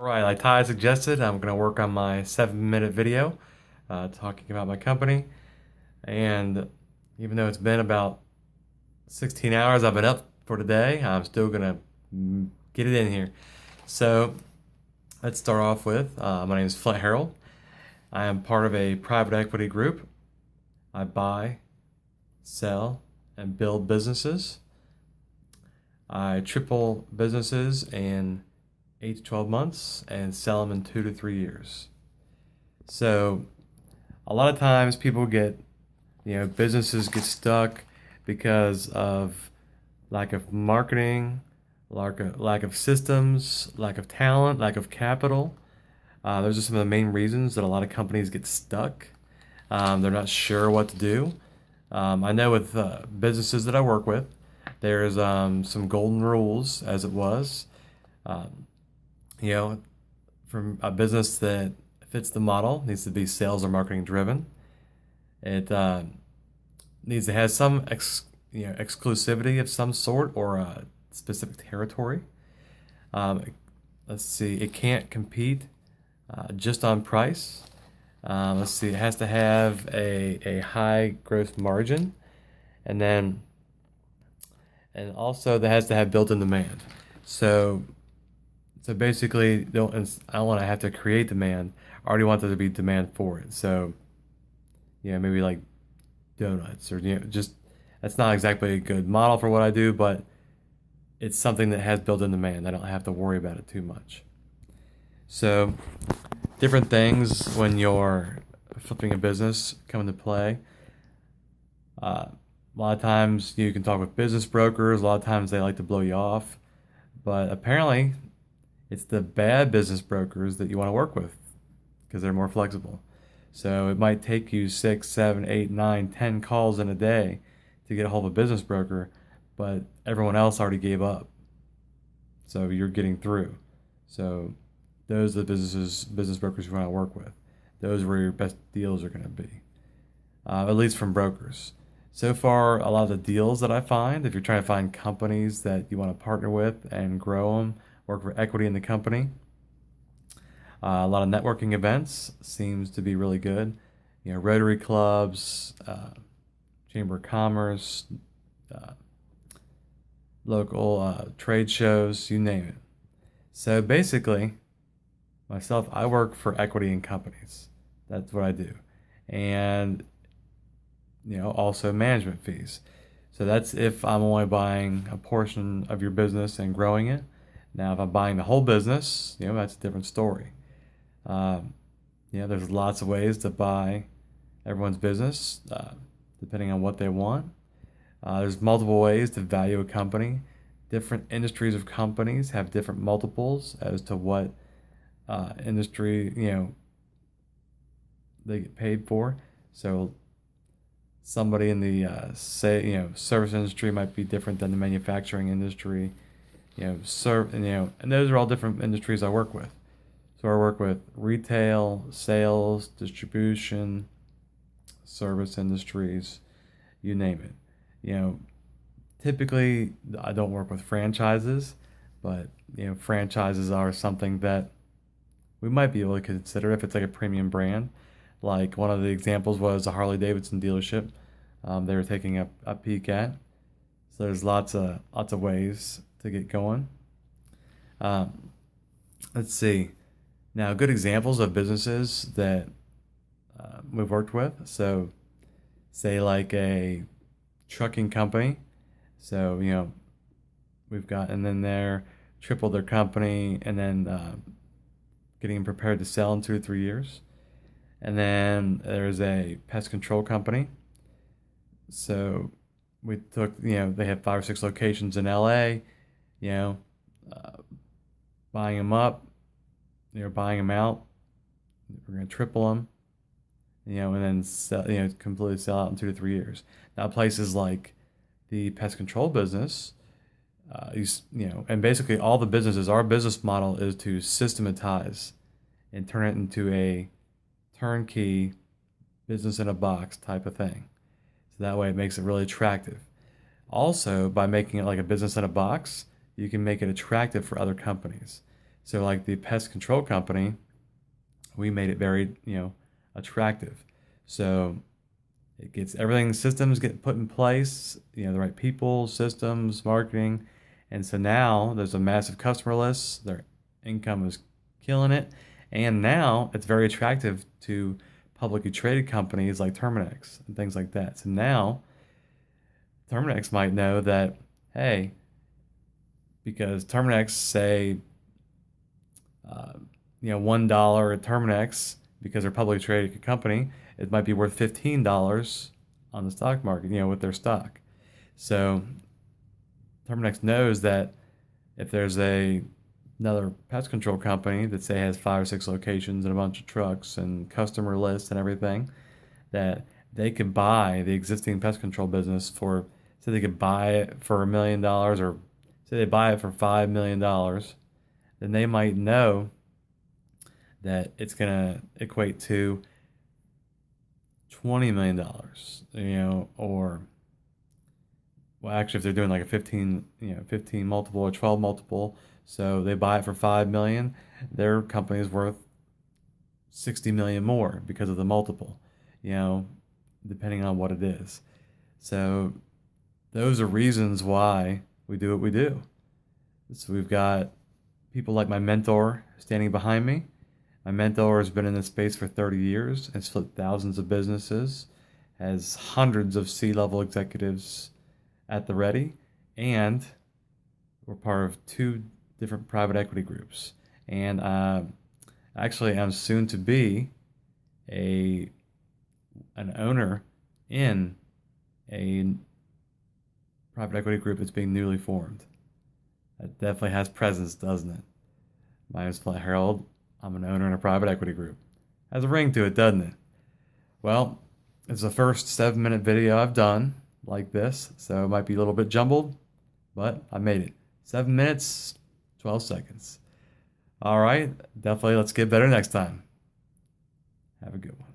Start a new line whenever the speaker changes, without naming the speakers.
All right, like Ty suggested, I'm going to work on my 7-minute video talking about my company. And even though it's been about 16 hours I've been up for today, I'm still going to get it in here. So let's start off with my name is Flint Harold. I am part of a private equity group. I buy, sell, and build businesses. I triple businesses in 8 to 12 months and sell them in 2 to 3 years. So a lot of times people get, businesses get stuck because of lack of marketing, lack of systems, lack of talent, lack of capital. Those are some of the main reasons that a lot of companies get stuck. They're not sure what to do. I know with businesses that I work with, there's some golden rules, as it was. Um, you know, from a business that fits the model, needs to be sales or marketing driven. It needs to have some exclusivity of some sort or a specific territory. Um, let's see, it can't compete just on price. Let's see, it has to have a high gross margin, and then and also that has to have built-in demand. So so basically, I don't want to have to create demand. I already want there to be demand for it. So maybe like donuts or just that's not exactly a good model for what I do, but it's something that has built-in demand. I don't have to worry about it too much. So different things when you're flipping a business come into play. A lot of times you can talk with business brokers. A lot of times they like to blow you off, but apparently it's the bad business brokers that you want to work with because they're more flexible. So it might take you 6, 7, 8, 9, 10 calls in a day to get a hold of a business broker, but everyone else already gave up. So you're getting through. So those are the business brokers you want to work with. Those are where your best deals are going to be, at least from brokers. So far, a lot of the deals that I find, if you're trying to find companies that you want to partner with and grow them, work for equity in the company, a lot of networking events seems to be really good. Rotary clubs, Chamber of Commerce, uh, local trade shows, you name it. So basically, myself, I work for equity in companies. That's what I do. And, also management fees. So that's if I'm only buying a portion of your business and growing it. Now, if I'm buying the whole business, that's a different story. Um, there's lots of ways to buy everyone's business, depending on what they want. There's multiple ways to value a company. Different industries of companies have different multiples as to what industry they get paid for. So somebody in the service industry might be different than the manufacturing industry. And those are all different industries I work with. So I work with retail, sales, distribution, service industries, you name it. Typically I don't work with franchises, but franchises are something that we might be able to consider if it's like a premium brand. Like one of the examples was a Harley Davidson dealership. They were taking a peek at. So there's lots of ways to get going. Um, let's see. Now, good examples of businesses that we've worked with. So, say like a trucking company. So, we've gotten in there, tripled their company, and then getting them prepared to sell in 2 to 3 years. And then there's a pest control company. So we took, they have 5 or 6 locations in LA, you know, uh, buying them up, buying them out. We're going to triple them, and then sell, completely sell out in 2 to 3 years. Now, places like the pest control business, and basically all the businesses, our business model is to systematize and turn it into a turnkey business in a box type of thing. So that way it makes it really attractive. Also, by making it like a business in a box, you can make it attractive for other companies. So like the pest control company, we made it very, attractive. So it gets everything, systems get put in place, the right people, systems, marketing. And so now there's a massive customer list. Their income is killing it. And now it's very attractive to publicly traded companies like Terminix and things like that. So now Terminix might know that, hey, because Terminix say, $1 at Terminix, because they're a publicly traded company, it might be worth $15 on the stock market, with their stock. So Terminix knows that if there's another pest control company that say has 5 or 6 locations and a bunch of trucks and customer lists and everything, that they could buy the existing pest control business for, say they could buy it for $1 million, or say they buy it for $5 million, then they might know that it's going to equate to $20 million, or, well, actually, if they're doing like a 15 multiple or 12 multiple, so they buy it for 5 million, their company is worth 60 million more because of the multiple, depending on what it is. So those are reasons why we do what we do. So we've got people like my mentor standing behind me. My mentor has been in this space for 30 years, has flipped thousands of businesses, has hundreds of C-level executives at the ready, and we're part of 2 different private equity groups. And actually, I'm soon to be an owner in a private equity group that's being newly formed. That definitely has presence, doesn't it? My name is Flint Harold. I'm an owner in a private equity group. Has a ring to it, doesn't it? Well, it's the first 7-minute video I've done like this, so it might be a little bit jumbled, but I made it. 7 minutes, 12 seconds. All right, definitely let's get better next time. Have a good one.